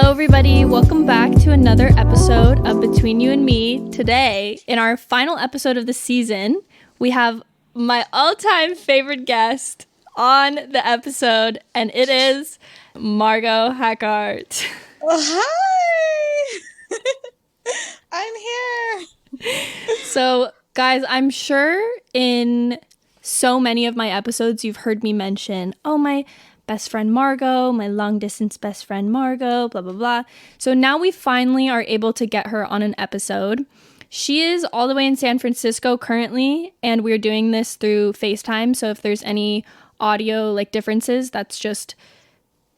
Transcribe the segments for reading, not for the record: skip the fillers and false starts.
Hello, everybody. Welcome back to another episode of Between You and Me. Today, in our final episode of the season, we have my all-time favorite guest on the episode, and it is Margaux Hackart. Oh, hi! I'm here! So, guys, I'm sure in so many of my episodes you've heard me mention, my best friend Margaux, my long-distance best friend Margaux, blah, blah, blah. So now we finally are able to get her on an episode. She is all the way in San Francisco currently, and we're doing this through FaceTime. So if there's any audio differences, that's just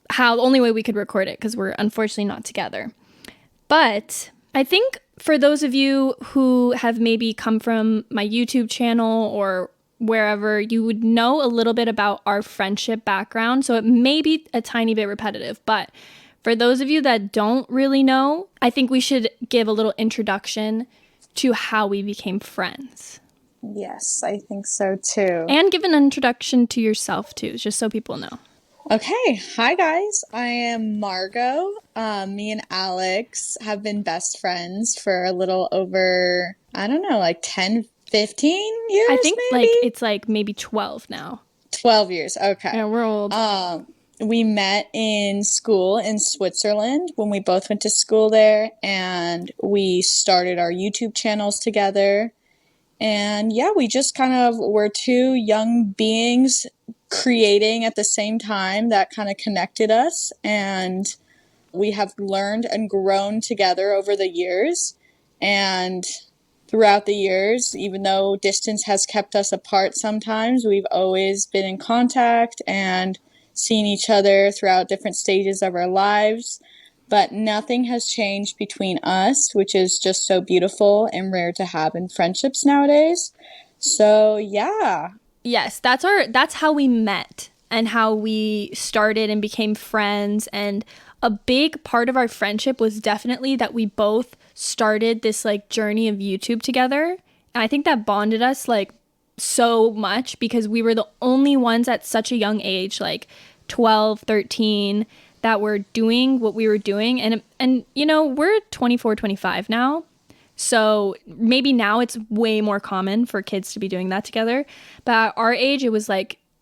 the only way we could record it, because we're unfortunately not together. But I think for those of you who have maybe come from my YouTube channel or wherever, you would know a little bit about our friendship background. So it may be a tiny bit repetitive, but for those of you that don't really know, I think we should give a little introduction to how we became friends. Yes, I think so too. And give an introduction to yourself too, just so people know. Okay, hi guys. I am Margaux. Me and Alex have been best friends for a little over, 10, 15 years. I think maybe? it's maybe 12 now. 12 years, okay. Yeah, we're old. We met in school in Switzerland when we both went to school there, and we started our YouTube channels together. And yeah, we just kind of were two young beings creating at the same time that kind of connected us. And we have learned and grown together over the years. And throughout the years, even though distance has kept us apart sometimes, we've always been in contact and seen each other throughout different stages of our lives. But nothing has changed between us, which is just so beautiful and rare to have in friendships nowadays. So, yeah. Yes, that's how we met and how we started and became friends. And a big part of our friendship was definitely that we both started this journey of YouTube together. And I think that bonded us so much because we were the only ones at such a young age, 12, 13, that were doing what we were doing. And we're 24, 25 now. So maybe now it's way more common for kids to be doing that together. But at our age, it was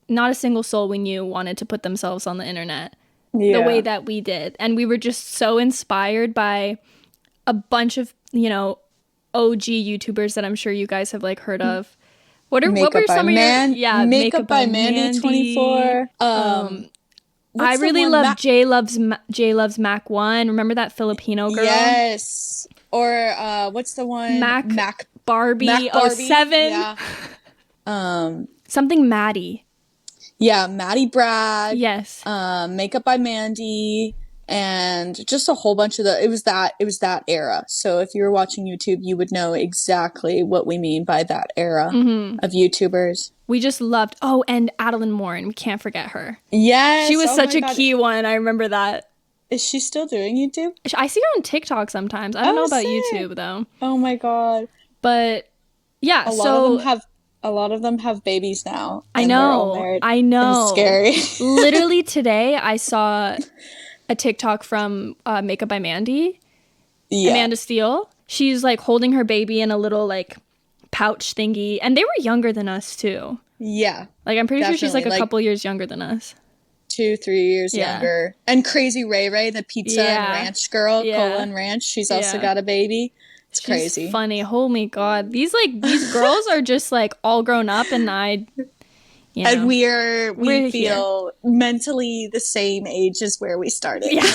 not a single soul we knew wanted to put themselves on the internet the way that we did. And we were just so inspired by a bunch of, OG YouTubers that I'm sure you guys have heard of. What were some of your... Makeup by Mandy 24. I really love J Loves Mac 1. Remember that Filipino girl? Yes. Or what's the one? Mac Barbie 07. Yeah. Something Maddie. Yeah, Maddie Brad. Yes. Makeup by Mandy, and just a whole bunch of it was that era. So if you were watching YouTube, you would know exactly what we mean by that era of YouTubers. We just loved, and Adeline Morin. We can't forget her. Yes. She was such a key one. I remember that. Is she still doing YouTube? I see her on TikTok sometimes. I don't know about YouTube, though. Oh, my God. But, yeah, A lot of them have babies now. I know. It's scary. Literally today, I saw a TikTok from Makeup by Mandy. Yeah. Amanda Steele. She's, holding her baby in a little, pouch thingy, and they were younger than us too. Yeah, I'm pretty sure she's a couple years younger than us, 2-3 years younger. And Crazy Ray, the pizza and ranch girl, Cola and Ranch, she's also got a baby. She's crazy, funny. Holy God, these girls are just all grown up, and and we feel mentally the same age as where we started. Yeah.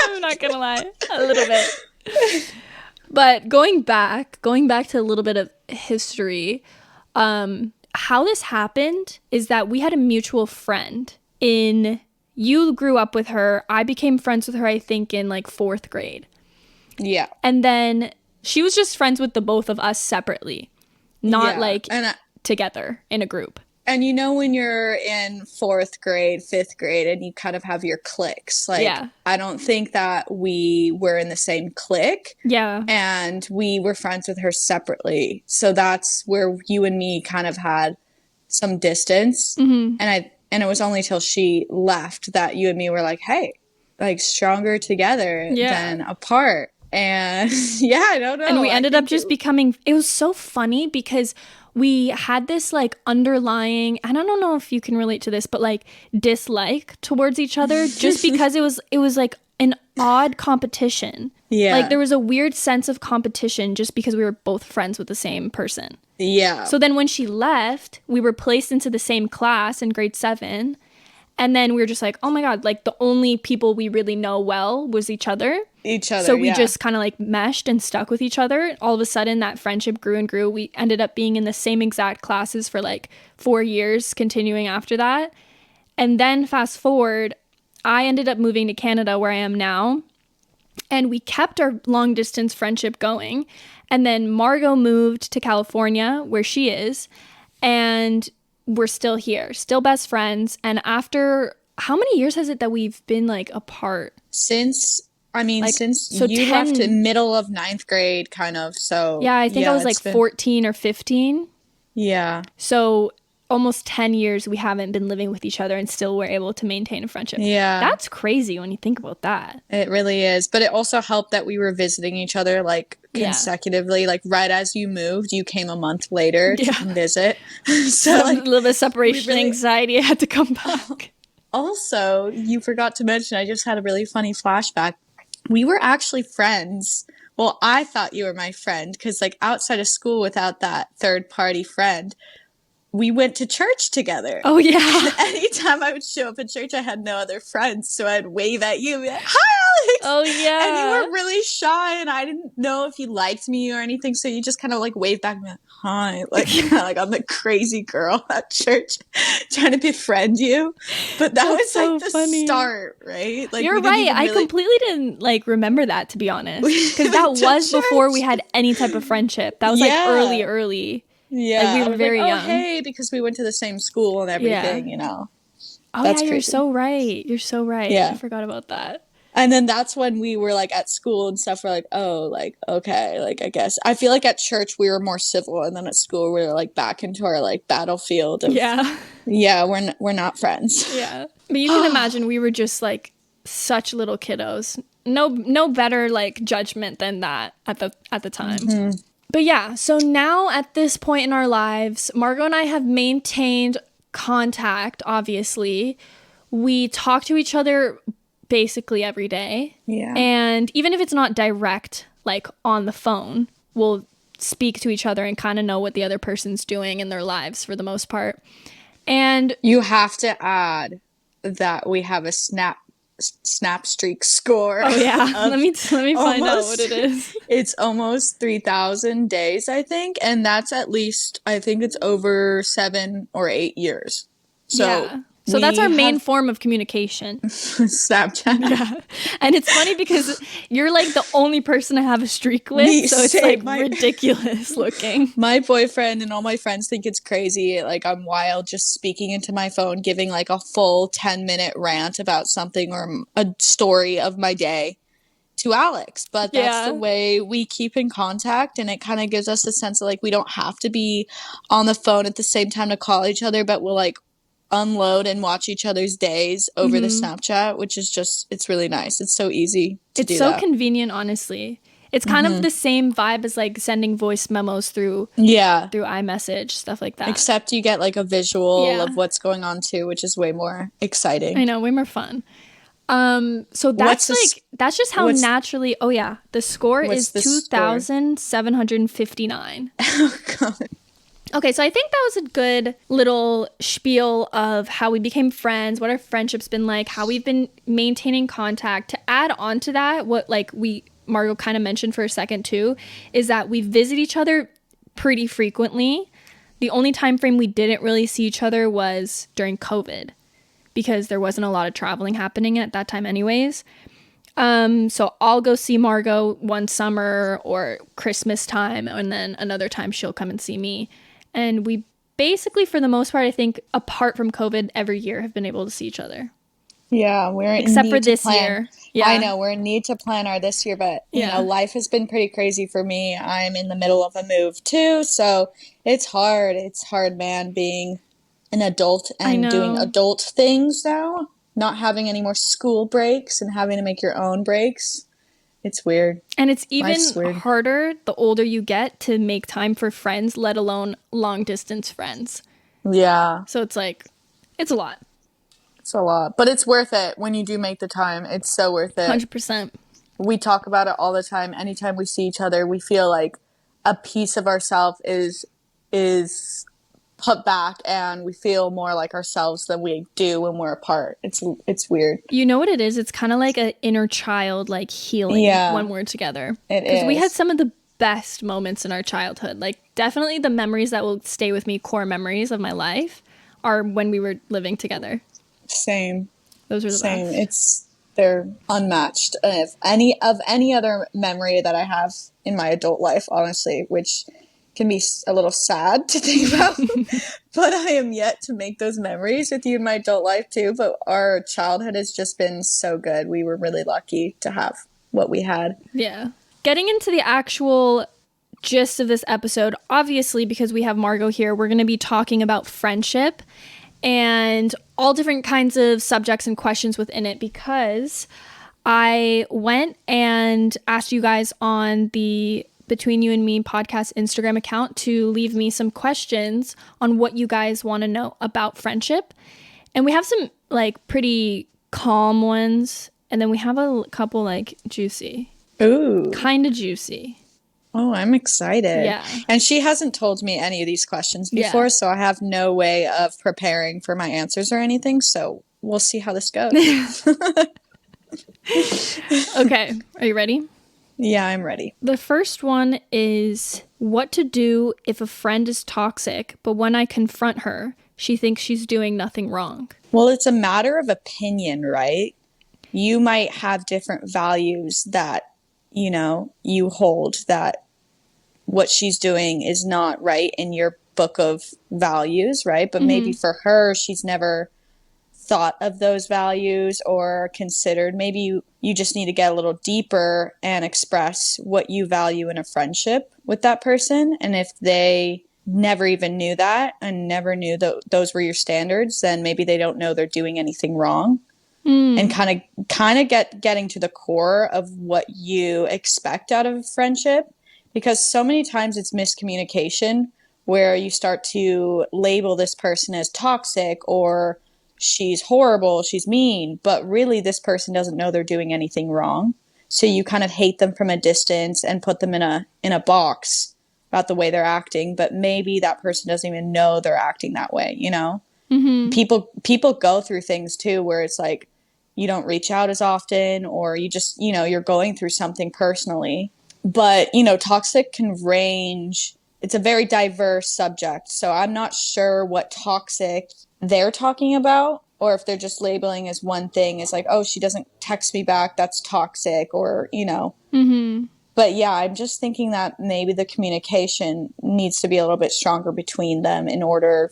I'm not gonna lie, a little bit. But going back to a little bit of history, how this happened is that we had a mutual friend. You grew up with her. I became friends with her, I think, in 4th grade. Yeah. And then she was just friends with the both of us separately, not together in a group. And when you're in 4th grade, 5th grade, and you kind of have your cliques, I don't think that we were in the same clique. Yeah. And we were friends with her separately. So that's where you and me kind of had some distance. Mm-hmm. And it was only till she left that you and me were like, hey, like stronger together than apart. And yeah, I don't know. And we ended up just becoming, it was so funny because we had this like underlying, and I don't know if you can relate to this, but like dislike towards each other just because it was like an odd competition. Yeah. Like there was a weird sense of competition just because we were both friends with the same person. Yeah. So then when she left, we were placed into the same class in grade 7. And then we were just like, oh my God, like the only people we really know well was each other. So we just kind of like meshed and stuck with each other. All of a sudden that friendship grew and grew. We ended up being in the same exact classes for like 4 years, continuing after that. And then fast forward, I ended up moving to Canada where I am now. And we kept our long distance friendship going. And then Margaux moved to California where she is. And we're still here, still best friends. And after how many years has it that we've been like apart? Since so you left in middle of 9th grade, kind of. So yeah, I think I was like 14 or 15. Yeah. So almost 10 years we haven't been living with each other and still we're able to maintain a friendship. Yeah. That's crazy when you think about that. It really is. But it also helped that we were visiting each other like consecutively. Like right as you moved, you came a month later to come visit. So like, a little bit of separation anxiety. I had to come back. Also, you forgot to mention, I just had a really funny flashback. We were actually friends. Well, I thought you were my friend because like outside of school without that third party friend, we went to church together. Oh, yeah. Anytime I would show up at church, I had no other friends. So I'd wave at you and be like, hi, Alex. Oh, yeah. And you were really shy and I didn't know if you liked me or anything. So you just kind of like waved back and be like, hi. Like, like I'm the crazy girl at church trying to befriend you. But that was so like the start, right? Like, you're right. I completely didn't like remember that, to be honest. Because that was before we had any type of friendship. That was like early. Yeah, like we were very young. Hey, because we went to the same school and everything, you know. Oh, that's crazy. You're so right. You're so right. Yeah. I forgot about that. And then that's when we were like at school and stuff. We're like, oh, like, okay, like I guess. I feel like at church we were more civil, and then at school we were like back into our like battlefield. Of, yeah, we're not friends. Yeah, but you can imagine we were just like such little kiddos. No better like judgment than that at the time. Mm-hmm. But yeah, so now at this point in our lives, Margaux and I have maintained contact, obviously. We talk to each other basically every day. Yeah. And even if it's not direct, like on the phone, we'll speak to each other and kind of know what the other person's doing in their lives for the most part. And you have to add that we have a snap streak score. Oh yeah. Let me find out what it is. It's almost 3,000 days, I think, and that's at least I think it's over 7 or 8 years. So So that's our main form of communication. Snapchat. Yeah. And it's funny because you're like the only person I have a streak with. So it's like ridiculous looking. My boyfriend and all my friends think it's crazy. Like I'm wild just speaking into my phone, giving like a full 10-minute rant about something or a story of my day to Alex. But that's the way we keep in contact. And it kind of gives us a sense of like we don't have to be on the phone at the same time to call each other, but we'll like unload and watch each other's days over the Snapchat, which is just, it's really nice. It's so easy to do that. It's so convenient, honestly. It's kind of the same vibe as like sending voice memos through iMessage, stuff like that. Except you get like a visual of what's going on too, which is way more exciting. I know, way more fun. So that's that's just how naturally, the score is 2,759. Oh God. Okay, so I think that was a good little spiel of how we became friends, what our friendship's been like, how we've been maintaining contact. To add on to that, what like Margaux kind of mentioned for a second too, is that we visit each other pretty frequently. The only time frame we didn't really see each other was during COVID because there wasn't a lot of traveling happening at that time anyways. So I'll go see Margaux one summer or Christmas time, and then another time she'll come and see me. And we basically, for the most part, I think, apart from COVID, every year have been able to see each other. Yeah, we're in except for this year. Yeah, I know we're in need to plan our this year, but you know, life has been pretty crazy for me. I'm in the middle of a move too, so it's hard. It's hard, man, being an adult and doing adult things now. not having any more school breaks and having to make your own breaks. It's weird. And it's even weird. harder the older you get to make time for friends, let alone long distance friends. Yeah. So it's like, it's a lot. It's a lot. But it's worth it when you do make the time. It's so worth it. 100%. We talk about it all the time. Anytime we see each other, we feel like a piece of ourselves is put back, and we feel more like ourselves than we do when we're apart. It's weird. You know what it is? It's kind of like an inner child, like healing when we're together. It is. Because we had some of the best moments in our childhood. Like definitely the memories that will stay with me, core memories of my life, are when we were living together. Same. Those were the best. They're unmatched. If any other memory that I have in my adult life, honestly, which can be a little sad to think about, but I am yet to make those memories with you in my adult life too. But our childhood has just been so good. We were really lucky to have what we had. Yeah. Getting into the actual gist of this episode, obviously, because we have Margaux here, we're going to be talking about friendship and all different kinds of subjects and questions within it, because I went and asked you guys on the Between You and Me podcast Instagram account to leave me some questions on what you guys want to know about friendship. And we have some like pretty calm ones, and then we have a couple like juicy. Ooh. Kind of juicy. Oh, I'm excited. Yeah. And she hasn't told me any of these questions before, so I have no way of preparing for my answers or anything. So we'll see how this goes. Okay. Are you ready? Yeah, I'm ready. The first one is what to do if a friend is toxic, but when I confront her, she thinks she's doing nothing wrong. Well, it's a matter of opinion, right? You might have different values that, you hold, that what she's doing is not right in your book of values, right? But maybe for her, she's never thought of those values or considered. Maybe you just need to get a little deeper and express what you value in a friendship with that person. And if they never even knew that and never knew that those were your standards, then maybe they don't know they're doing anything wrong. And kind of getting to the core of what you expect out of a friendship, because so many times it's miscommunication where you start to label this person as toxic or she's horrible, she's mean, but really this person doesn't know they're doing anything wrong. So you kind of hate them from a distance and put them in a box about the way they're acting, but maybe that person doesn't even know they're acting that way, People go through things too where it's like you don't reach out as often, or you just, you're going through something personally. But, toxic can range. It's a very diverse subject. So I'm not sure what toxic they're talking about, or if they're just labeling as one thing as like, oh, she doesn't text me back, that's toxic, or, But yeah, I'm just thinking that maybe the communication needs to be a little bit stronger between them in order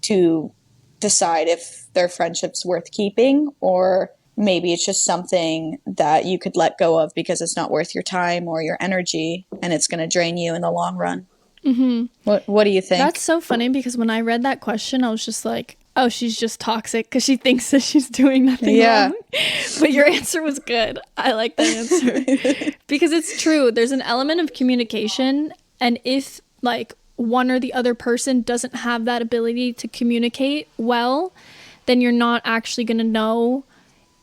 to decide if their friendship's worth keeping, or maybe it's just something that you could let go of because it's not worth your time or your energy and it's going to drain you in the long run. What do you think? That's so funny, because when I read that question, I was just like, oh, she's just toxic because she thinks that she's doing nothing wrong. But your answer was good. I like that answer. Because it's true. There's an element of communication. And if like one or the other person doesn't have that ability to communicate well, then you're not actually going to know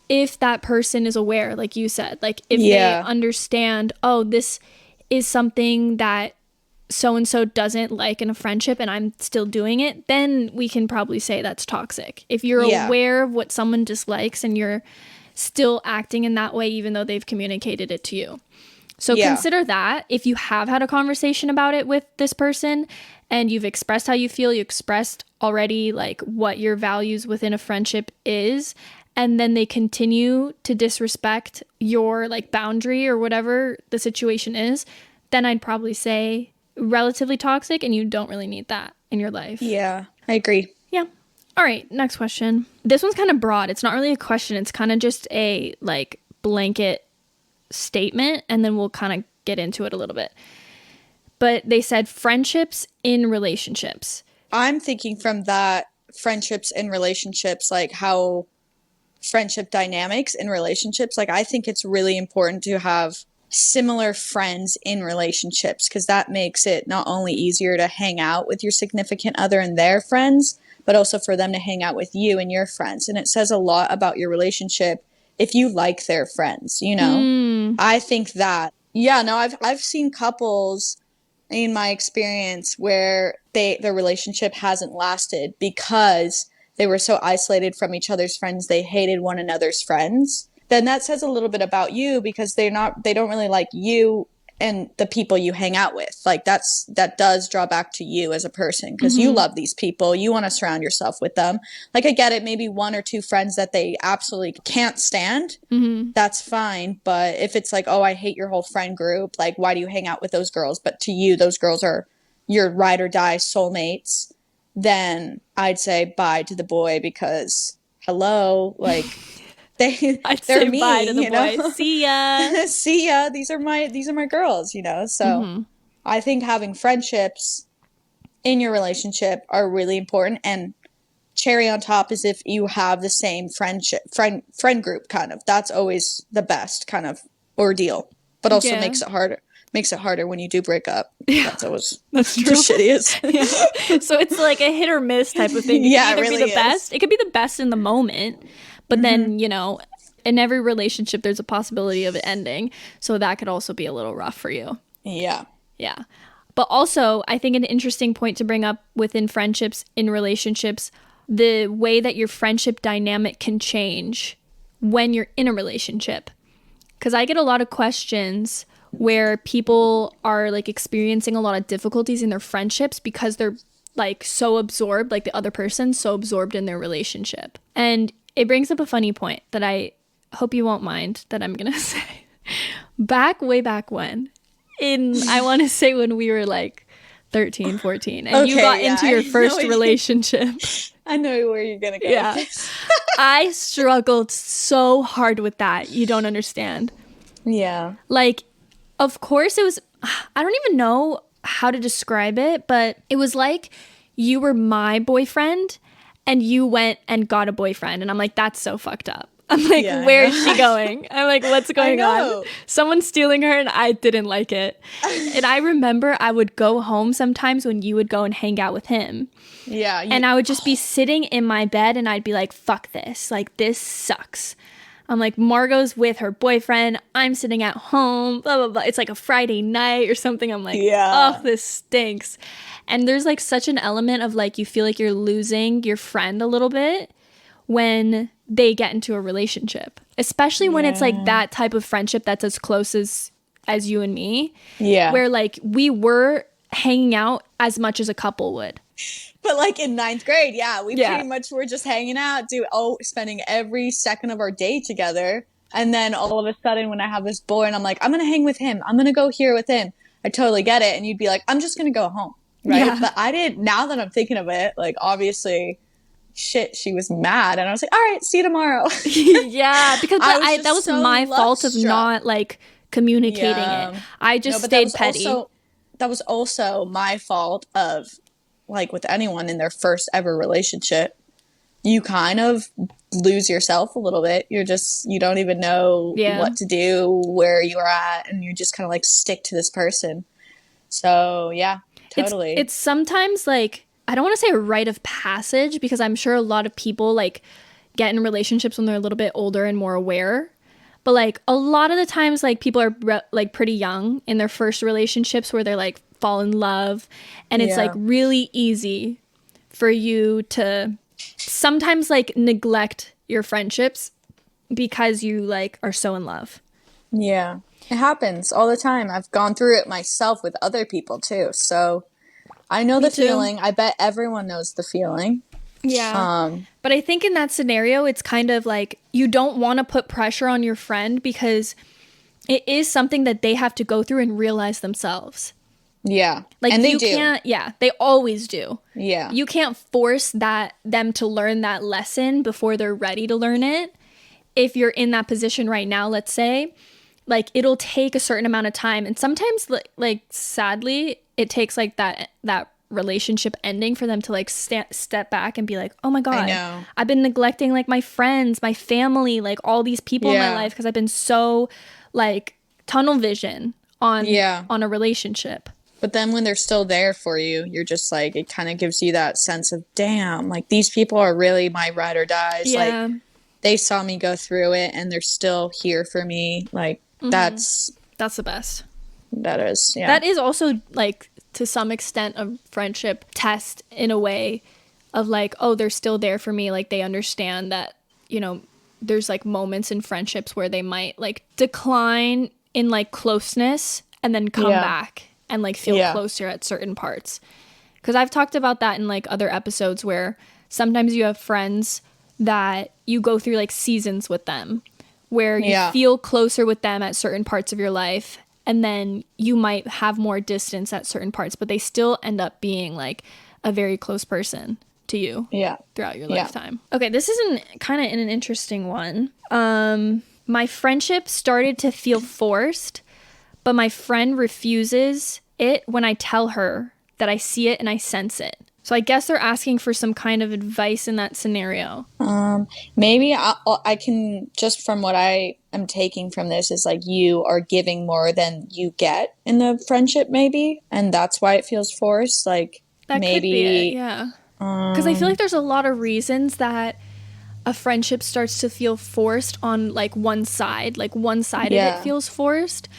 if that person is aware, like you said. Like if they understand, oh, this is something that so-and-so doesn't like in a friendship and I'm still doing it, then we can probably say that's toxic. If you're aware of what someone dislikes and you're still acting in that way even though they've communicated it to you. So consider that. If you have had a conversation about it with this person and you've expressed how you feel, you expressed already like what your values within a friendship is, and then they continue to disrespect your like boundary or whatever the situation is, then I'd probably say relatively toxic, and you don't really need that in your life. Yeah, I agree. Yeah. All right, next question. This one's kind of broad. It's not really a question. It's kind of just a like blanket statement, and then we'll kind of get into it a little bit. But they said friendships in relationships. I'm thinking from that, friendships in relationships, like how friendship dynamics in relationships, like I think it's really important to have similar friends in relationships, because that makes it not only easier to hang out with your significant other and their friends, but also for them to hang out with you and your friends. And it says a lot about your relationship if you like their friends, you know? I think that, yeah, no, I've seen couples in my experience where their relationship hasn't lasted because they were so isolated from each other's friends, they hated one another's friends. Then that says a little bit about you, because they don't really like you and the people you hang out with. Like that does draw back to you as a person, because you love these people, you want to surround yourself with them. Like I get it, maybe one or two friends that they absolutely can't stand, that's fine. But if it's like, oh, I hate your whole friend group, like why do you hang out with those girls? But to you, those girls are your ride or die soulmates, then I'd say bye to the boy, because hello, like I'd they're say me, bye to the you know? boy. See ya. See ya. These are my girls, you know? So I think having friendships in your relationship are really important. And cherry on top is if you have the same friend group, kind of. That's always the best kind of ordeal. But also Yeah. makes it harder. Makes it harder when you do break up. That's always That's the true. shittiest. Yeah. So it's like a hit or miss type of thing. It Yeah, could it either really be the best. It could be the best in the moment, but then, you know, in every relationship there's a possibility of it ending. So that could also be a little rough for you. Yeah. Yeah. But also, I think an interesting point to bring up within friendships, in relationships, the way that your friendship dynamic can change when you're in a relationship. Because I get a lot of questions where people are like experiencing a lot of difficulties in their friendships because they're like so absorbed, like the other person's so absorbed in their relationship. And it brings up a funny point that I hope you won't mind that I'm going to say. Way back when, I want to say when we were like 13, 14, and you got into your first relationship. I know where you're going to go with this. I struggled so hard with that. You don't understand. Yeah. Like, of course it was, I don't even know how to describe it, but it was like you were my boyfriend and you went and got a boyfriend. And I'm like, that's so fucked up. I'm like, Yeah, where is she going? I'm like, what's going on? Someone's stealing her and I didn't like it. And I remember I would go home sometimes when you would go and hang out with him. Yeah. And I would just be sitting in my bed and I'd be like, fuck this. Like, this sucks. I'm like, Margaux's with her boyfriend. I'm sitting at home, blah, blah, blah. It's like a Friday night or something. I'm like, oh, this stinks. And there's like such an element of like, you feel like you're losing your friend a little bit when they get into a relationship, especially when it's like that type of friendship that's as close as you and me. Yeah. Where like we were hanging out as much as a couple would. But like in 9th grade, we pretty much were just hanging out, spending every second of our day together. And then all of a sudden when I have this boy and I'm like, I'm going to hang with him, I'm going to go here with him, I totally get it. And you'd be like, I'm just going to go home. Right. Yeah. But I didn't, now that I'm thinking of it, like obviously she was mad. And I was like, all right, see you tomorrow. Yeah. Because that was so my fault of not like communicating it. I just stayed petty. That was also my fault of, like with anyone in their first ever relationship, you kind of lose yourself a little bit. You don't even know what to do, where you are at, and you just kind of like stick to this person. So yeah, totally. It's sometimes like, I don't want to say a rite of passage, because I'm sure a lot of people like get in relationships when they're a little bit older and more aware. But like a lot of the times, like people are like pretty young in their first relationships where they're like fall in love, and it's like really easy for you to sometimes like neglect your friendships because you like are so in love. Yeah, it happens all the time. I've gone through it myself with other people too, so I know the feeling. I bet everyone knows the feeling. Yeah. But I think in that scenario, it's kind of like you don't want to put pressure on your friend because it is something that they have to go through and realize themselves. Yeah. Like and they you do. Can't, yeah, they always do. Yeah. You can't force them to learn that lesson before they're ready to learn it. If you're in that position right now, let's say, like it'll take a certain amount of time. And sometimes like sadly, it takes like that relationship ending for them to like step back and be like, oh my I God, know. I've been neglecting like my friends, my family, like all these people in my Yeah. life because I've been so like tunnel vision Yeah. on a relationship. But then when they're still there for you, you're just like, it kind of gives you that sense of, damn, like these people are really my ride or dies. Like Yeah. they saw me go through it and they're still here for me. Like That's the best. that is, yeah. That is also like to some extent a friendship test in a way of like, oh, they're still there for me. Like they understand that, you know, there's like moments in friendships where they might like decline in like closeness and then come Yeah. back and like feel Yeah. closer at certain parts. Because I've talked about that in like other episodes where sometimes you have friends that you go through like seasons with them where you Yeah. feel closer with them at certain parts of your life, and then you might have more distance at certain parts, but they still end up being like a very close person to you Yeah. throughout your Yeah. lifetime. Okay, this is kind of an interesting one. My friendship started to feel forced, but my friend refuses it when I tell her that I see it and I sense it. So I guess they're asking for some kind of advice in that scenario. Maybe I can, just from what I am taking from this is like you are giving more than you get in the friendship, maybe. And that's why it feels forced. Like That maybe, could be it, yeah. Because I feel like there's a lot of reasons that a friendship starts to feel forced on like one side. Like one side of it yeah. feels forced.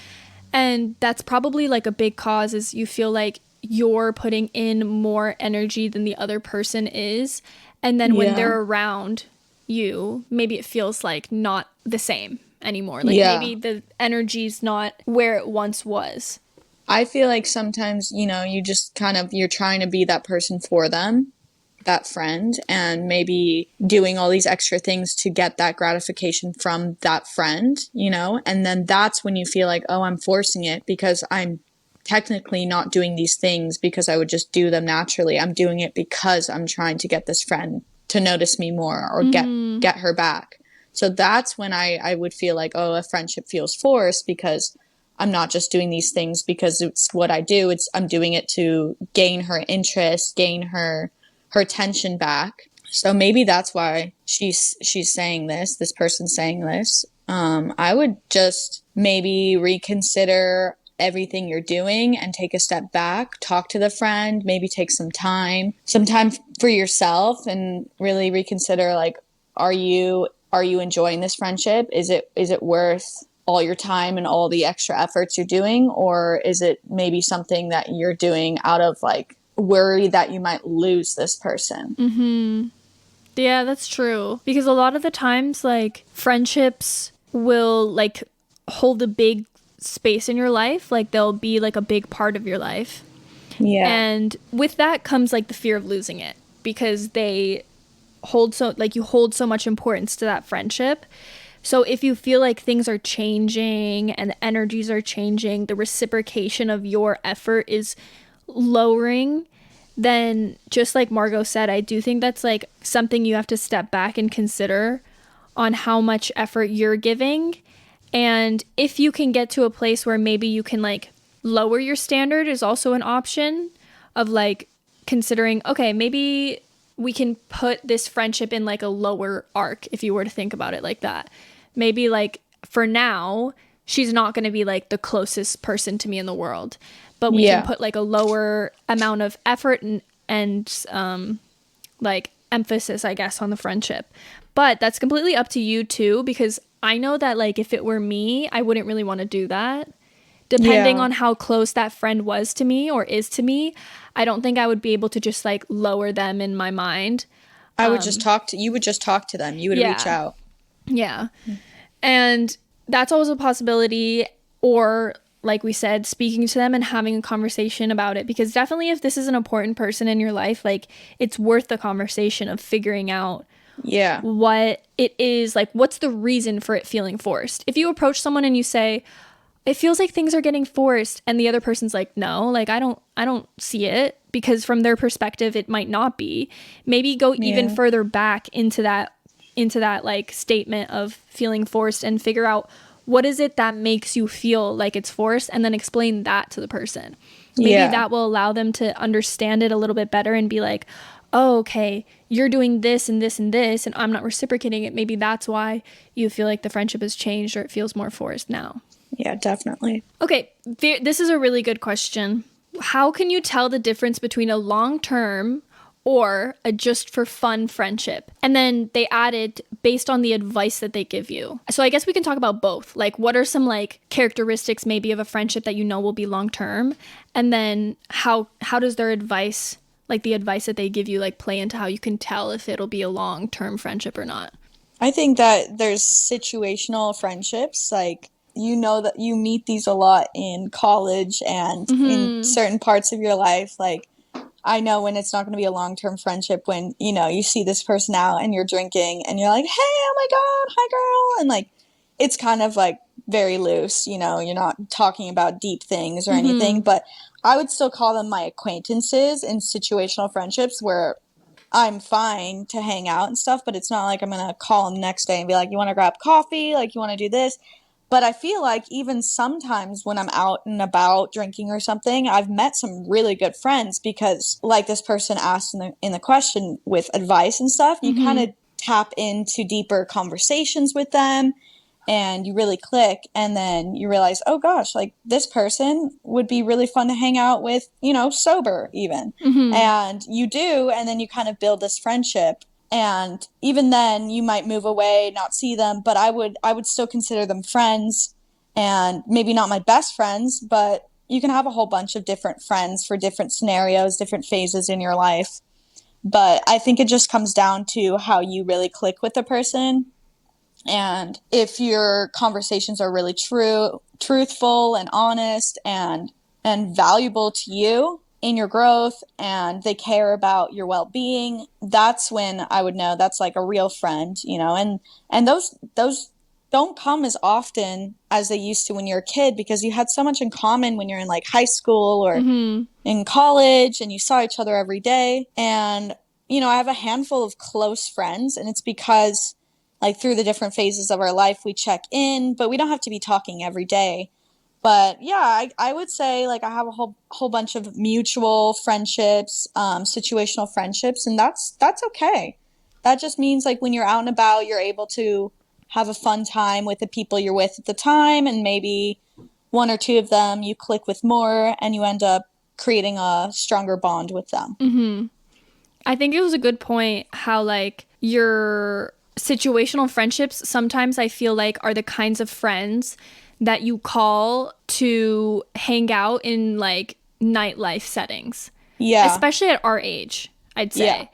And that's probably like a big cause is you feel like you're putting in more energy than the other person is. And then when Yeah. they're around you, maybe it feels like not the same anymore. Like Yeah. maybe the energy's not where it once was. I feel like sometimes, you know, you just kind of, you're trying to be that person for them, that friend, and maybe doing all these extra things to get that gratification from that friend, you know? And then that's when you feel like, oh, I'm forcing it because I'm technically not doing these things because I would just do them naturally. I'm doing it because I'm trying to get this friend to notice me more or get her back. So that's when I would feel like, oh, a friendship feels forced because I'm not just doing these things because it's what I do. I'm doing it to gain her interest, gain her attention back. So maybe that's why she's saying this person's saying this. I would just maybe reconsider everything you're doing and take a step back, talk to the friend, maybe take some time for yourself and really reconsider, like, are you enjoying this friendship? Is it worth all your time and all the extra efforts you're doing? Or is it maybe something that you're doing out of like worry that you might lose this person? Yeah, that's true. Because a lot of the times, like, friendships will, like, hold a big space in your life. Like, they'll be, like, a big part of your life. Yeah. And with that comes, like, the fear of losing it. Because they hold you hold so much importance to that friendship. So if you feel like things are changing and the energies are changing, the reciprocation of your effort is lowering, then just like Margaux said, I do think that's like something you have to step back and consider on how much effort you're giving. And if you can get to a place where maybe you can like lower your standard is also an option of like considering, okay, maybe we can put this friendship in like a lower arc if you were to think about it like that. Maybe like for now, she's not going to be like the closest person to me in the world, but we can put like a lower amount of effort and like emphasis, I guess, on the friendship. But that's completely up to you too, because I know that like if it were me, I wouldn't really want to do that. Depending on how close that friend was to me or is to me, I don't think I would be able to just like lower them in my mind. You would just talk to them. You would reach out. Yeah. And that's always a possibility. Or like we said, speaking to them and having a conversation about it. Because definitely if this is an important person in your life, like it's worth the conversation of figuring out what it is, like what's the reason for it feeling forced. If you approach someone and you say, it feels like things are getting forced, and the other person's like, no, like I don't see it, because from their perspective it might not be. Maybe go even further back into that like statement of feeling forced and figure out what is it that makes you feel like it's forced, and then explain that to the person. maybe Yeah. that will allow them to understand it a little bit better and be like, oh, okay, you're doing this and this and this, and I'm not reciprocating it. Maybe that's why you feel like the friendship has changed or it feels more forced now. Yeah, definitely. Okay, this is a really good question. How can you tell the difference between a long-term or a just for fun friendship? And then they added based on the advice that they give you. So I guess we can talk about both. Like, what are some like characteristics maybe of a friendship that you know will be long-term? And then how does their advice, like the advice that they give you, like play into how you can tell if it'll be a long-term friendship or not? I think that there's situational friendships, like you know that you meet these a lot in college and in certain parts of your life. Like I know when it's not going to be a long-term friendship when, you know, you see this person out and you're drinking and you're like, "Hey, oh my God, hi girl." And like it's kind of like very loose, you know, you're not talking about deep things or anything, but I would still call them my acquaintances in situational friendships where I'm fine to hang out and stuff, but it's not like I'm going to call them the next day and be like, "You want to grab coffee? Like, you want to do this?" But I feel like even sometimes when I'm out and about drinking or something, I've met some really good friends because, like this person asked in the question with advice and stuff, you kind of tap into deeper conversations with them and you really click. And then you realize, oh gosh, like this person would be really fun to hang out with, you know, sober even. And you do. And then you kind of build this friendship. And even then you might move away, not see them, but I would still consider them friends, and maybe not my best friends, but you can have a whole bunch of different friends for different scenarios, different phases in your life. But I think it just comes down to how you really click with the person. And if your conversations are really truthful and honest and valuable to you in your growth, and they care about your well-being, that's when I would know that's like a real friend, you know. And those don't come as often as they used to when you're a kid, because you had so much in common when you're in like high school or in college and you saw each other every day. And you know, I have a handful of close friends, and it's because like through the different phases of our life we check in, but we don't have to be talking every day. But yeah, I would say like I have a whole bunch of mutual friendships, situational friendships, and that's okay. That just means like when you're out and about, you're able to have a fun time with the people you're with at the time, and maybe one or two of them you click with more, and you end up creating a stronger bond with them. I think it was a good point how like your situational friendships sometimes I feel like are the kinds of friends that you call to hang out in like nightlife settings. Yeah. Especially at our age, I'd say. Yeah.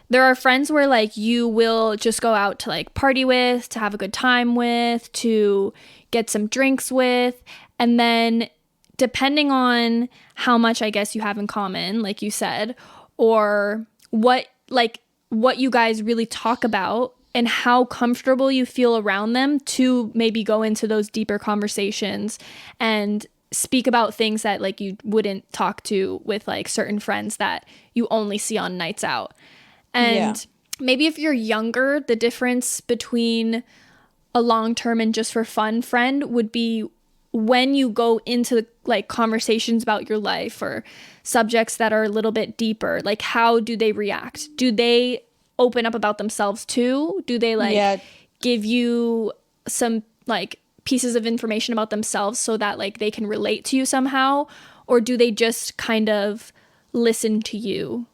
There are friends where like you will just go out to like party with, to have a good time with, to get some drinks with, and then depending on how much I guess you have in common, like you said, or what you guys really talk about and how comfortable you feel around them to maybe go into those deeper conversations and speak about things that like you wouldn't talk to with like certain friends that you only see on nights out. And maybe if you're younger, the difference between a long-term and just for fun friend would be when you go into like conversations about your life or subjects that are a little bit deeper, like how do they react? Do they open up about themselves too? Do they like give you some like pieces of information about themselves so that like they can relate to you somehow? Or do they just kind of listen to you?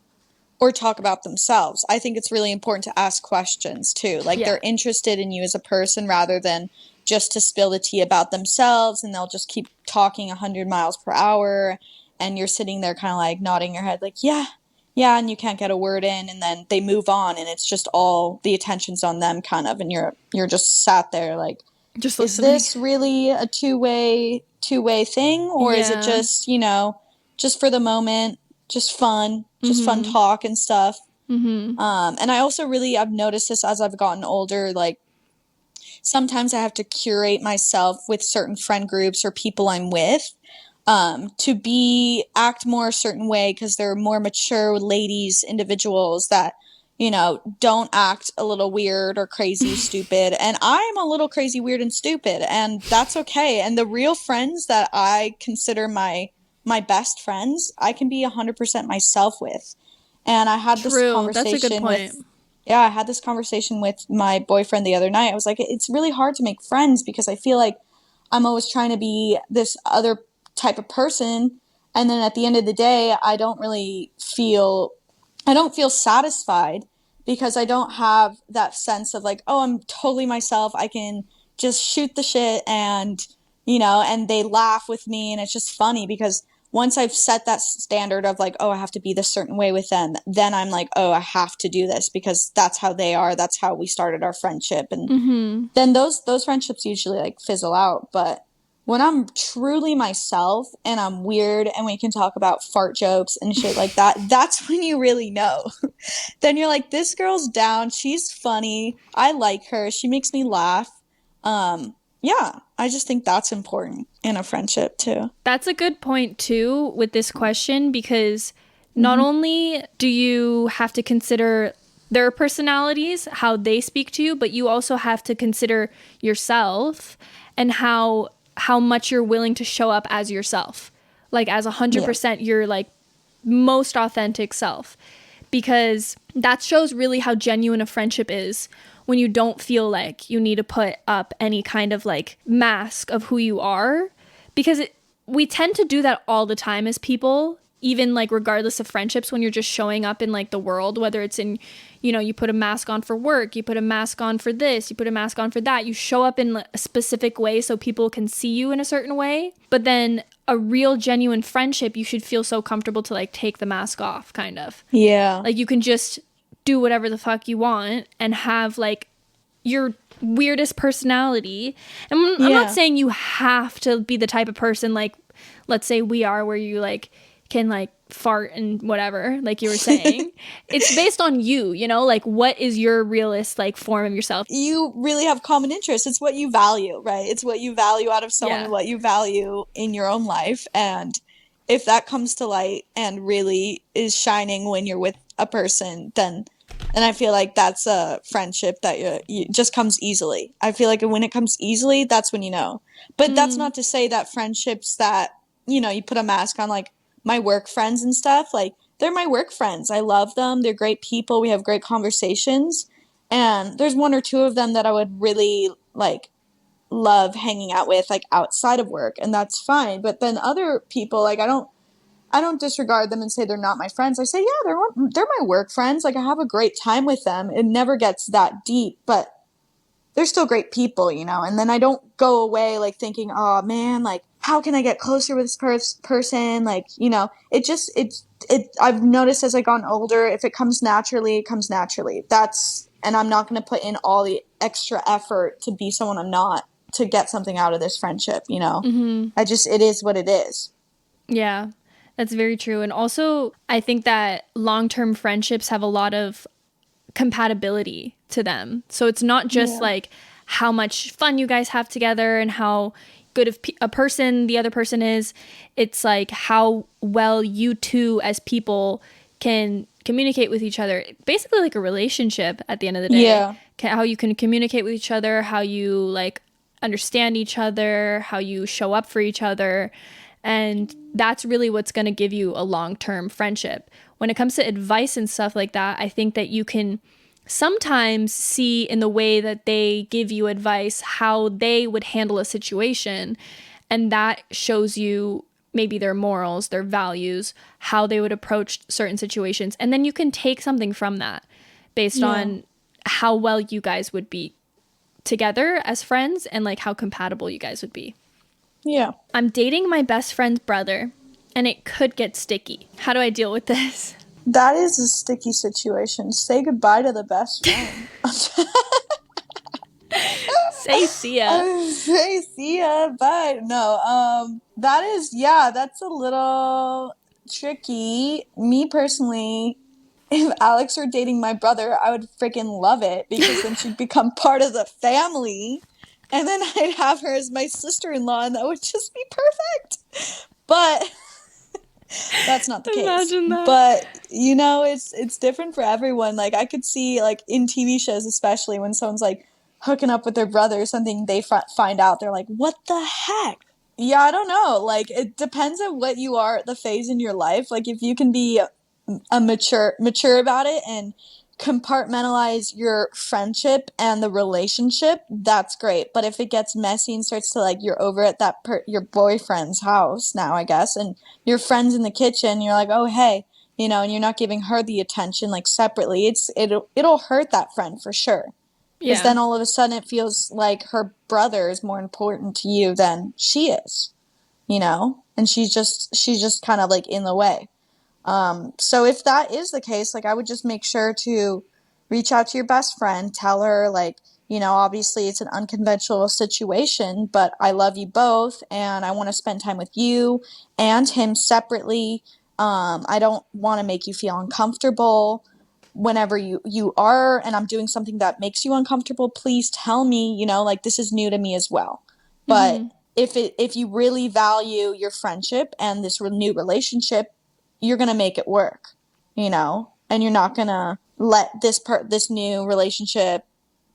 Or talk about themselves. I think it's really important to ask questions too. Like they're interested in you as a person rather than just to spill the tea about themselves, and they'll just keep talking 100 miles per hour, and you're sitting there kind of like nodding your head like, yeah, and you can't get a word in, and then they move on and it's just all the attention's on them kind of, and you're just sat there like, just is listening. this really a two-way thing, or is it just, you know, just for the moment, just fun talk and stuff. And I also I've noticed this as I've gotten older, like sometimes I have to curate myself with certain friend groups or people I'm with, to act more a certain way, because they're more mature ladies, individuals that, you know, don't act a little weird or crazy, stupid. And I'm a little crazy, weird, and stupid, and that's okay. And the real friends that I consider my my best friends, I can be 100% myself with. And I had this True. That's a good conversation point. with, yeah, I had this conversation with my boyfriend the other night. I was like, it's really hard to make friends because I feel like I'm always trying to be this other type of person. And then at the end of the day, I don't feel satisfied because I don't have that sense of like, oh, I'm totally myself. I can just shoot the shit and, and they laugh with me. And it's just funny because once I've set that standard of like, oh, I have to be this certain way with them, then I'm like, oh, I have to do this because that's how they are. That's how we started our friendship. And Mm-hmm. then those friendships usually like fizzle out. But when I'm truly myself and I'm weird and we can talk about fart jokes and shit like that, that's when you really know. Then you're like, this girl's down. She's funny. I like her. She makes me laugh. Yeah, I just think that's important in a friendship too. That's a good point too with this question because not Hmm. only do you have to consider their personalities, how they speak to you, but you also have to consider yourself and how much you're willing to show up as yourself. Like as Yeah. 100% your like most authentic self. Because that shows really how genuine a friendship is when you don't feel like you need to put up any kind of like mask of who you are because we tend to do that all the time as people, even like regardless of friendships, when you're just showing up in like the world, whether it's in, you put a mask on for work, you put a mask on for this, you put a mask on for that, you show up in a specific way so people can see you in a certain way. But then a real genuine friendship, you should feel so comfortable to like take the mask off, kind of Yeah. like you can just do whatever the fuck you want and have like your weirdest personality. And I'm not Yeah. saying you have to be the type of person like, let's say we are, where you like can like fart and whatever, like you were saying. It's based on you, like what is your realist like form of yourself? You really have common interests. It's what you value, right? It's what you value out of someone and Yeah. what you value in your own life. And if that comes to light and really is shining when you're with a person, then and I feel like that's a friendship that you just comes easily. I feel like when it comes easily, that's when you know. But that's Mm, not to say that friendships that, you put a mask on, like my work friends and stuff, like they're my work friends. I love them. They're great people. We have great conversations. And there's one or two of them that I would really like love hanging out with like outside of work, and that's fine. But then other people, like I don't disregard them and say they're not my friends. I say, yeah, they're my work friends. Like I have a great time with them. It never gets that deep, but they're still great people, And then I don't go away like thinking, oh man, like how can I get closer with this person? Like, I've noticed as I've gotten older, if it comes naturally, it comes naturally. And I'm not going to put in all the extra effort to be someone I'm not to get something out of this friendship. mm-hmm. It is what it is. Yeah, that's very true. And also, I think that long term friendships have a lot of compatibility to them. So it's not just Yeah. like how much fun you guys have together and how good of a person the other person is. It's like how well you two as people can communicate with each other. Basically like a relationship at the end of the day. Yeah. How you can communicate with each other, how you like understand each other, how you show up for each other. And that's really what's going to give you a long-term friendship. When it comes to advice and stuff like that, I think that you can sometimes see in the way that they give you advice how they would handle a situation. And that shows you maybe their morals, their values, how they would approach certain situations. And then you can take something from that based Yeah. on how well you guys would be together as friends and like how compatible you guys would be. Yeah. I'm dating my best friend's brother and it could get sticky. How do I deal with this? That is a sticky situation. Say goodbye to the best friend. Say see ya. Say see ya. Bye. No. That's a little tricky. Me personally, if Alex were dating my brother, I would freaking love it because then she'd become part of the family. And then I'd have her as my sister-in-law, and that would just be perfect. But that's not the case. Imagine that. But it's different for everyone. Like I could see like in TV shows, especially when someone's like hooking up with their brother or something, they find out they're like, what the heck? Yeah, I don't know. Like, it depends on what you are at the phase in your life. Like, if you can be a mature about it and compartmentalize your friendship and the relationship, that's great. But if it gets messy and starts to like you're over at your boyfriend's house now, I guess, and your friends in the kitchen, you're like, oh hey, and you're not giving her the attention like separately. It'll hurt that friend for sure. Because Yeah. then all of a sudden it feels like her brother is more important to you than she is, and she's just kind of like in the way. So if that is the case, like I would just make sure to reach out to your best friend, tell her like, obviously it's an unconventional situation, but I love you both and I want to spend time with you and him separately. I don't want to make you feel uncomfortable whenever you are and I'm doing something that makes you uncomfortable, please tell me, like this is new to me as well. But if you really value your friendship and this new relationship, you're going to make it work, and you're not going to let this new relationship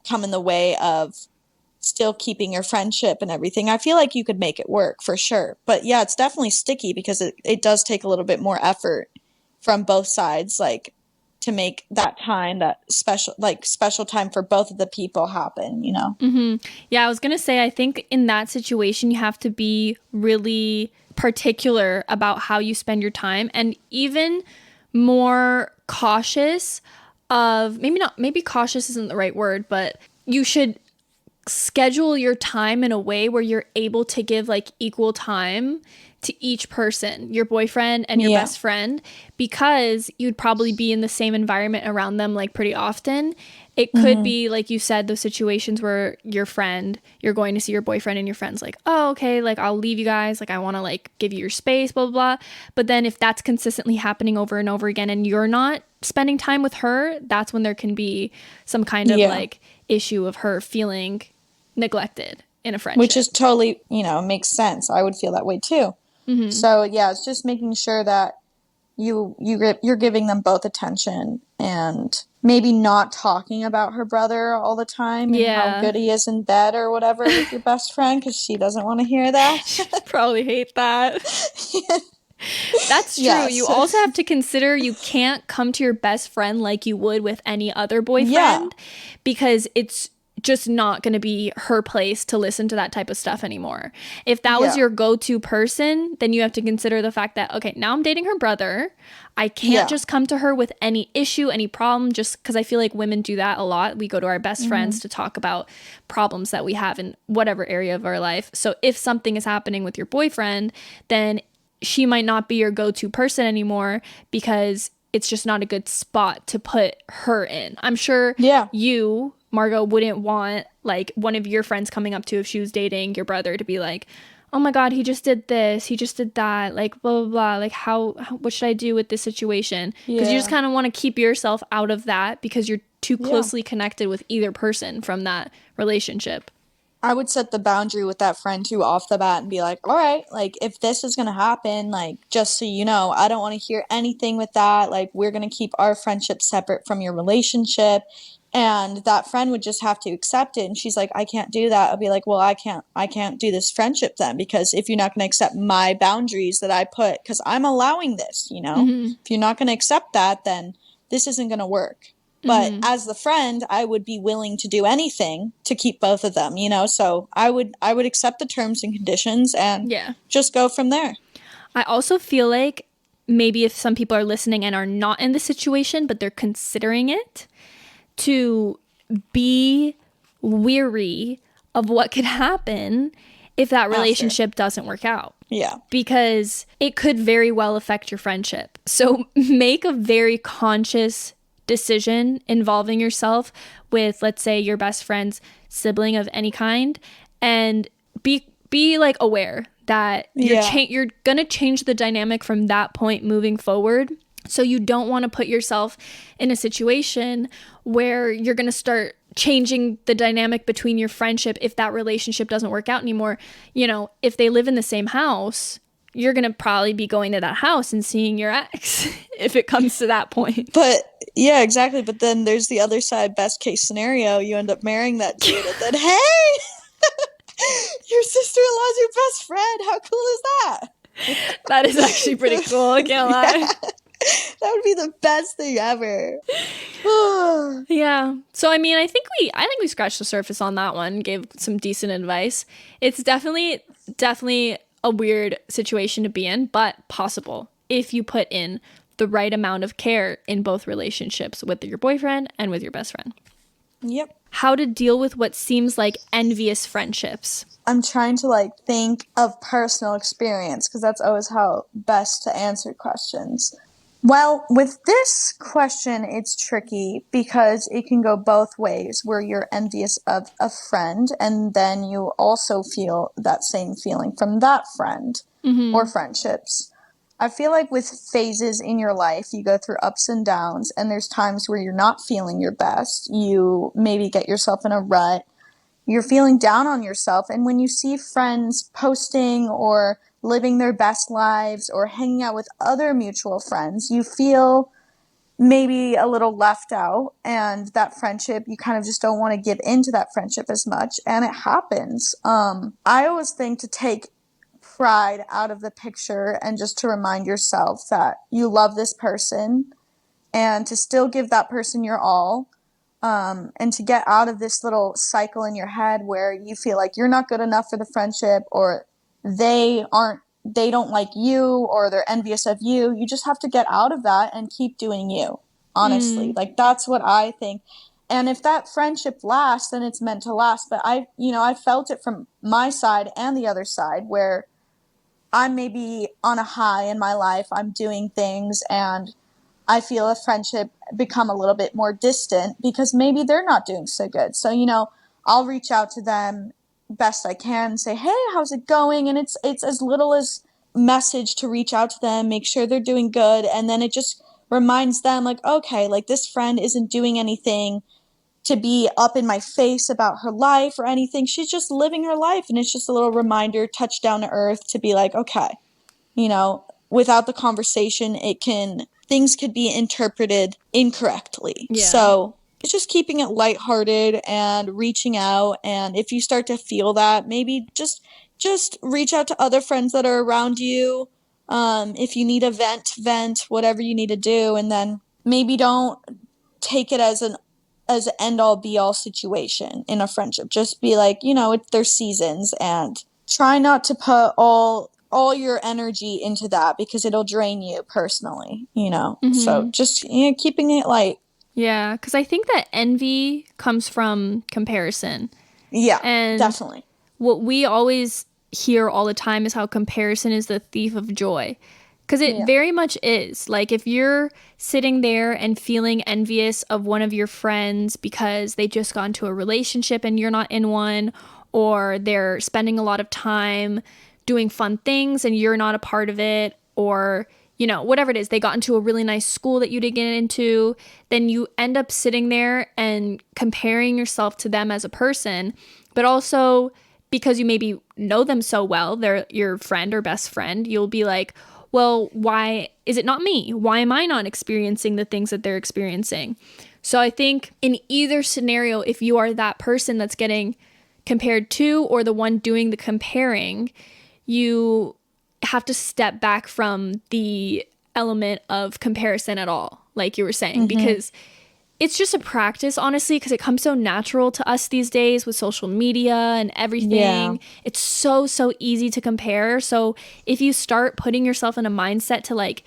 come in the way of still keeping your friendship and everything. I feel like you could make it work for sure. But yeah, it's definitely sticky because it does take a little bit more effort from both sides, like to make that time, that special time for both of the people happen. Yeah, I was gonna say, I think in that situation, you have to be really particular about how you spend your time and even more cautious of maybe cautious isn't the right word, but you should schedule your time in a way where you're able to give like equal time to each person, your boyfriend and your Yeah. best friend, because you'd probably be in the same environment around them like pretty often. It could be like you said, those situations where you're going to see your boyfriend and your friend's like, oh, okay, like I'll leave you guys, like I want to like give you your space, blah, blah, blah. But then if that's consistently happening over and over again and you're not spending time with her, that's when there can be some kind of Yeah. like issue of her feeling neglected in a Which friendship. is totally, makes sense. I would feel that way too. So yeah, it's just making sure that you're giving them both attention and maybe not talking about her brother all the time and how Yeah. good he is in bed or whatever with your best friend because she doesn't want to hear that. She'd probably hate that. That's true. You Yes. also have to consider you can't come to your best friend like you would with any other Yeah. boyfriend because it's just not going to be her place to listen to that type of stuff anymore. If that was Yeah. your go-to person, then you have to consider the fact that, okay, now I'm dating her brother. I can't Yeah. just come to her with any issue, any problem, just because I feel like women do that a lot. We go to our best friends to talk about problems that we have in whatever area of our life. So if something is happening with your boyfriend, then she might not be your go-to person anymore because it's just not a good spot to put her in. I'm sure Yeah. you, Margot, wouldn't want like one of your friends coming up to you if she was dating your brother to be like, oh my God, he just did this, he just did that, like blah, blah, blah. Like what should I do with this situation? Because you just Yeah. kind of want to keep yourself out of that because you're too Yeah. closely connected with either person from that relationship. I would set the boundary with that friend too off the bat and be like, all right, like if this is going to happen, like just so you know, I don't want to hear anything with that. Like we're going to keep our friendship separate from your relationship. And that friend would just have to accept it. And she's like, I can't do that. I'll be like, well, I can't do this friendship then because if you're not going to accept my boundaries that I put, because I'm allowing this. If you're not going to accept that, then this isn't going to work. But as the friend, I would be willing to do anything to keep both of them. So I would accept the terms and conditions and Yeah. just go from there. I also feel like maybe if some people are listening and are not in the situation, but they're considering it, to be weary of what could happen if that relationship doesn't work out. Yeah. Because it could very well affect your friendship. So make a very conscious decision involving yourself with, let's say, your best friend's sibling of any kind, and be like aware that you're gonna change the dynamic from that point moving forward. So you don't want to put yourself in a situation where you're gonna start changing the dynamic between your friendship if that relationship doesn't work out anymore. If they live in the same house, you're going to probably be going to that house and seeing your ex if it comes to that point. But yeah, exactly. But then there's the other side, best case scenario, you end up marrying that dude and then, hey, you're sister-in-law's your best friend. How cool is that? That is actually pretty cool, I can't lie. Yeah. That would be the best thing ever. Yeah. So I mean, I think we scratched the surface on that one, gave some decent advice. It's definitely a weird situation to be in, but possible if you put in the right amount of care in both relationships with your boyfriend and with your best friend. Yep. How to deal with what seems like envious friendships. I'm trying to like think of personal experience because that's always how best to answer questions. Well, with this question, it's tricky because it can go both ways where you're envious of a friend and then you also feel that same feeling from that friend or friendships. I feel like with phases in your life, you go through ups and downs, and there's times where you're not feeling your best. You maybe get yourself in a rut. You're feeling down on yourself. And when you see friends posting or living their best lives or hanging out with other mutual friends, you feel maybe a little left out. And that friendship, you kind of just don't want to give into that friendship as much. And it happens. I always think to take pride out of the picture and just to remind yourself that you love this person and to still give that person your all. And to get out of this little cycle in your head where you feel like you're not good enough for the friendship or they don't like you or they're envious of you. You just have to get out of that and keep doing you, honestly. Like that's what I think. And if that friendship lasts, then it's meant to last. But I felt it from my side and the other side where I'm maybe on a high in my life. I'm doing things and I feel a friendship become a little bit more distant because maybe they're not doing so good. So, I'll reach out to them best I can and say, hey, how's it going? And it's as little as message to reach out to them, make sure they're doing good. And then it just reminds them like, okay, like this friend isn't doing anything to be up in my face about her life or anything. She's just living her life. And it's just a little reminder, touch down to earth to be like, okay, without the conversation, things could be interpreted incorrectly. Yeah. So it's just keeping it lighthearted and reaching out. And if you start to feel that, maybe just reach out to other friends that are around you. If you need a vent, whatever you need to do. And then maybe don't take it as an end all be all situation in a friendship. Just be like, there's seasons and try not to put all your energy into that because it'll drain you personally, So just keeping it light. Yeah, because I think that envy comes from comparison. Yeah, and definitely. What we always hear all the time is how comparison is the thief of joy. Because it very much is. Like if you're sitting there and feeling envious of one of your friends because they just got into a relationship and you're not in one, or they're spending a lot of time doing fun things and you're not a part of it, or whatever it is, they got into a really nice school that you didn't get into, then you end up sitting there and comparing yourself to them as a person, but also because you maybe know them so well, they're your friend or best friend, you'll be like, well, why is it not me? Why am I not experiencing the things that they're experiencing? So I think in either scenario, if you are that person that's getting compared to or the one doing the comparing, you have to step back from the element of comparison at all, like you were saying, because it's just a practice, honestly, because it comes so natural to us these days with social media and everything. Yeah. It's so easy to compare. So if you start putting yourself in a mindset to like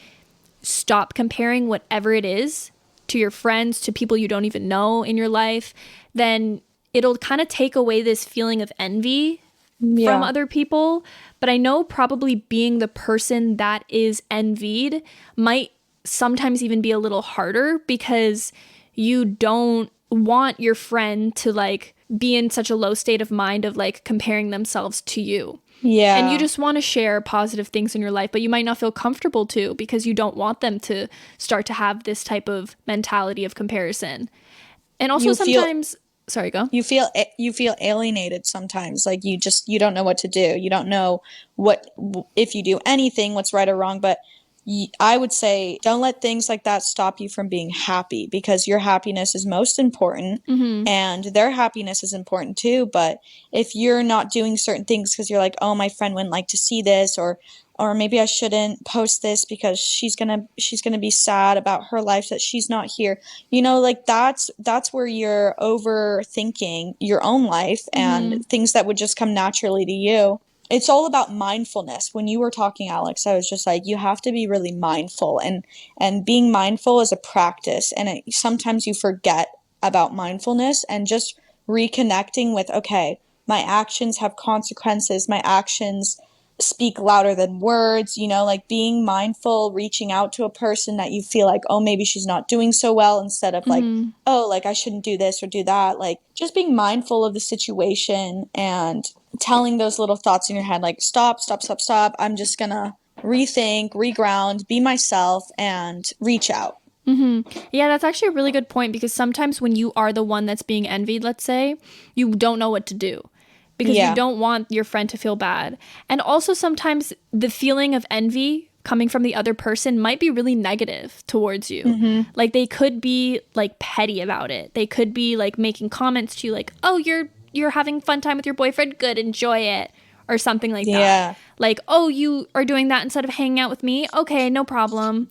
stop comparing whatever it is to your friends, to people you don't even know in your life, then it'll kind of take away this feeling of envy from other people. But I know probably being the person that is envied might sometimes even be a little harder because you don't want your friend to like be in such a low state of mind of like comparing themselves to you. Yeah. And you just want to share positive things in your life, but you might not feel comfortable to because you don't want them to start to have this type of mentality of comparison. And also sometimes, sorry, go. You feel alienated sometimes. Like you don't know what to do. You don't know if you do anything, what's right or wrong, but I would say don't let things like that stop you from being happy, because your happiness is most important and their happiness is important too. But if you're not doing certain things because you're like, oh, my friend wouldn't like to see this, or maybe I shouldn't post this because she's gonna be sad about her life that she's not here. Like that's where you're overthinking your own life and things that would just come naturally to you. It's all about mindfulness. When you were talking, Alex, I was just like, you have to be really mindful, and being mindful is a practice. And sometimes you forget about mindfulness, and just reconnecting with, okay, my actions have consequences. My actions speak louder than words, like being mindful, reaching out to a person that you feel like, oh, maybe she's not doing so well, instead of like, oh, like I shouldn't do this or do that. Like just being mindful of the situation and telling those little thoughts in your head, like, stop. I'm just gonna rethink, reground, be myself, and reach out. Yeah, that's actually a really good point, because sometimes when you are the one that's being envied, let's say, you don't know what to do because you don't want your friend to feel bad. And also sometimes the feeling of envy coming from the other person might be really negative towards you. Like they could be like petty about it. They could be like making comments to you like, oh, you're having fun time with your boyfriend, good, enjoy it, or something like that. Like, oh, you are doing that instead of hanging out with me, okay, no problem.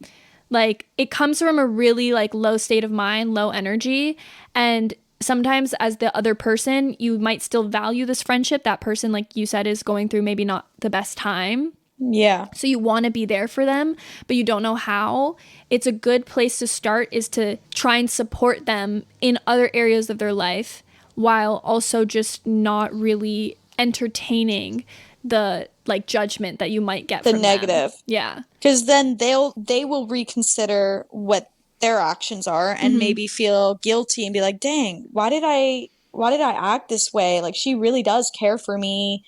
Like it comes from a really like low state of mind, low energy. And sometimes as the other person, you might still value this friendship. That person, like you said, is going through maybe not the best time. So you want to be there for them, but you don't know how. It's a good place to start is to try and support them in other areas of their life, while also just not really entertaining the like judgment that you might get The from negative. them. Yeah. Because then they will reconsider what their actions are and maybe feel guilty and be like, dang, why did I act this way? Like she really does care for me.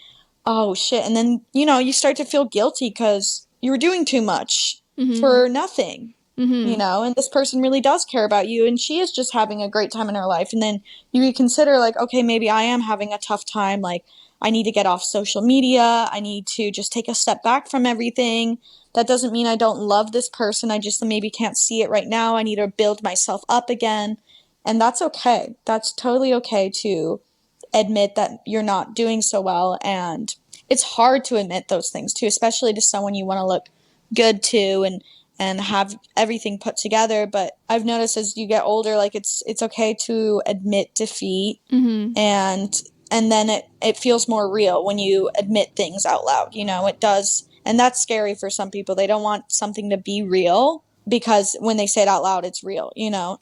Oh shit. And then, you start to feel guilty because you were doing too much for nothing. And this person really does care about you, and she is just having a great time in her life. And then you reconsider, like, okay, maybe I am having a tough time. Like, I need to get off social media. I need to just take a step back from everything. That doesn't mean I don't love this person. I just maybe can't see it right now. I need to build myself up again. And that's okay. That's totally okay to admit that you're not doing so well. And it's hard to admit those things too, especially to someone you want to look good to and have everything put together. But I've noticed as you get older, like it's okay to admit defeat, and then it feels more real when you admit things out loud. It does. And that's scary for some people. They don't want something to be real because when they say it out loud, it's real,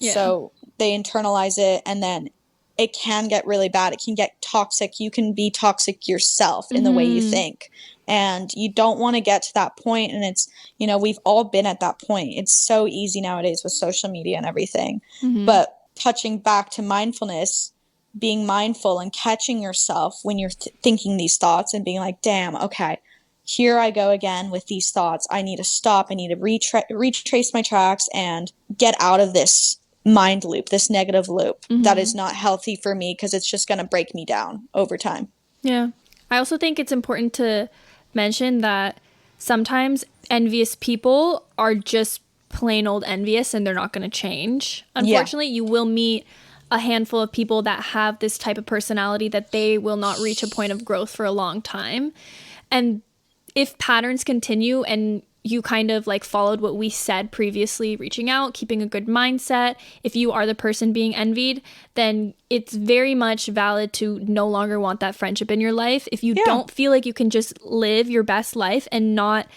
So they internalize it, and then it can get really bad. It can get toxic. You can be toxic yourself in the way you think. And you don't want to get to that point. And it's, we've all been at that point. It's so easy nowadays with social media and everything. But touching back to mindfulness, being mindful and catching yourself when you're thinking these thoughts and being like, damn, okay, here I go again with these thoughts. I need to stop. I need to retrace my tracks and get out of this mind loop, this negative loop that is not healthy for me, because it's just going to break me down over time. Yeah. I also think it's important to mention that sometimes envious people are just plain old envious and they're not going to change. Unfortunately, you will meet a handful of people that have this type of personality that they will not reach a point of growth for a long time. And if patterns continue and you kind of like followed what we said previously, reaching out, keeping a good mindset, if you are the person being envied, then it's very much valid to no longer want that friendship in your life. If you don't feel like you can just live your best life and not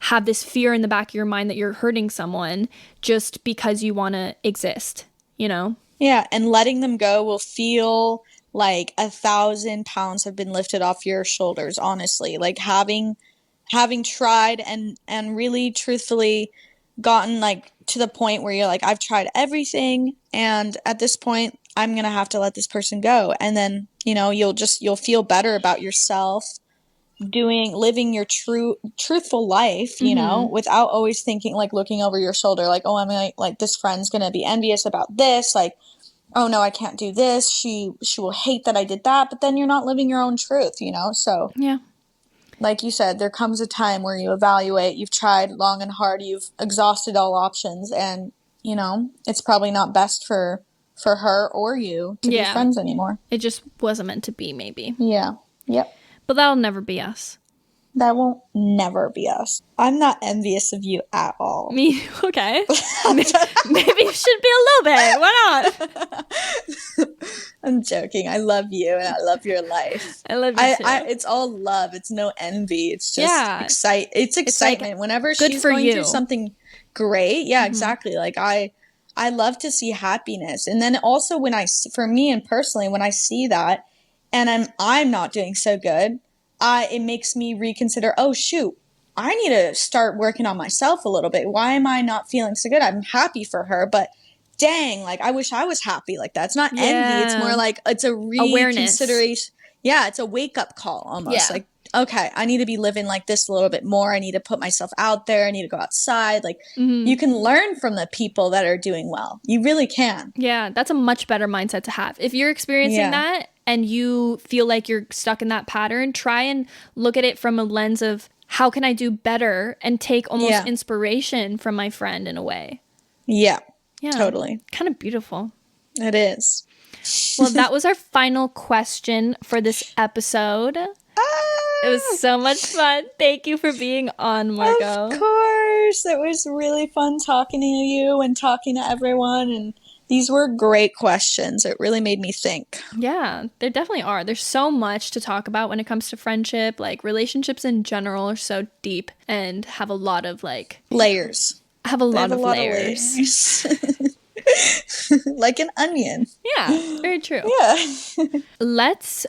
have this fear in the back of your mind that you're hurting someone just because you want to exist, Yeah, and letting them go will feel like 1,000 pounds have been lifted off your shoulders, honestly. Like having tried and really truthfully gotten like to the point where you're like, I've tried everything, and at this point I'm gonna have to let this person go. And then you'll feel better about yourself living your truthful life, without always thinking, like, looking over your shoulder, like, oh, I'm like this friend's gonna be envious about this, like, oh no, I can't do this, she will hate that I did that. But then you're not living your own truth, so Yeah. like you said, there comes a time where you evaluate, you've tried long and hard, you've exhausted all options, and, you know, it's probably not best for her or you to be friends anymore. It just wasn't meant to be, maybe. Yeah. Yep. But that'll never be us. That won't never be us. I'm not envious of you at all. Me, okay. Maybe you should be a little bit. Why not? I'm joking. I love you and I love your life. I love you too. It's all love. It's no envy. It's just It's excitement. like, whenever good she's for going you. through something great. Yeah, exactly. Like I love to see happiness. And then also for me and personally, when I see that and I'm not doing so good, it makes me reconsider, oh shoot, I need to start working on myself a little bit. Why am I not feeling so good? I'm happy for her, but dang, like I wish I was happy like that. It's not envy. It's more like it's a reconsideration. Yeah, it's a wake up call almost. Like, okay, I need to be living like this a little bit more. I need to put myself out there. I need to go outside. Like you can learn from the people that are doing well. You really can. Yeah, that's a much better mindset to have. If you're experiencing that and you feel like you're stuck in that pattern, try and look at it from a lens of how can I do better and take almost inspiration from my friend in a way. Yeah, totally. Kind of beautiful. It is. Well, that was our final question for this episode. It was so much fun. Thank you for being on, Margaux. Of course. It was really fun talking to you and talking to everyone. And these were great questions. It really made me think. Yeah, there definitely are. There's so much to talk about when it comes to friendship. Like relationships in general are so deep and have a lot of like... layers. Have a lot of layers. Like an onion. Yeah, very true. Yeah. Let's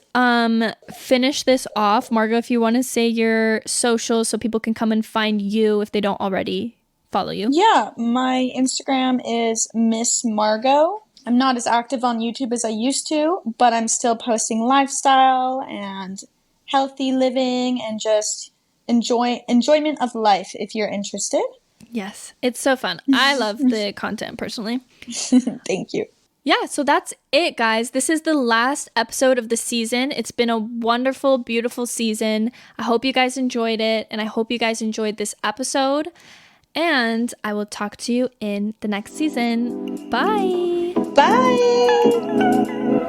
finish this off. Margaux, if you want to say your socials so people can come and find you if they don't already follow you. Yeah, my Instagram is Miss Margaux. I'm not as active on YouTube as I used to, but I'm still posting lifestyle and healthy living and just enjoyment of life if you're interested. Yes, it's so fun. I love the content personally. Thank you. Yeah, so that's it, guys. This is the last episode of the season. It's been a wonderful, beautiful season. I hope you guys enjoyed it, and I hope you guys enjoyed this episode. And I will talk to you in the next season. Bye. Bye.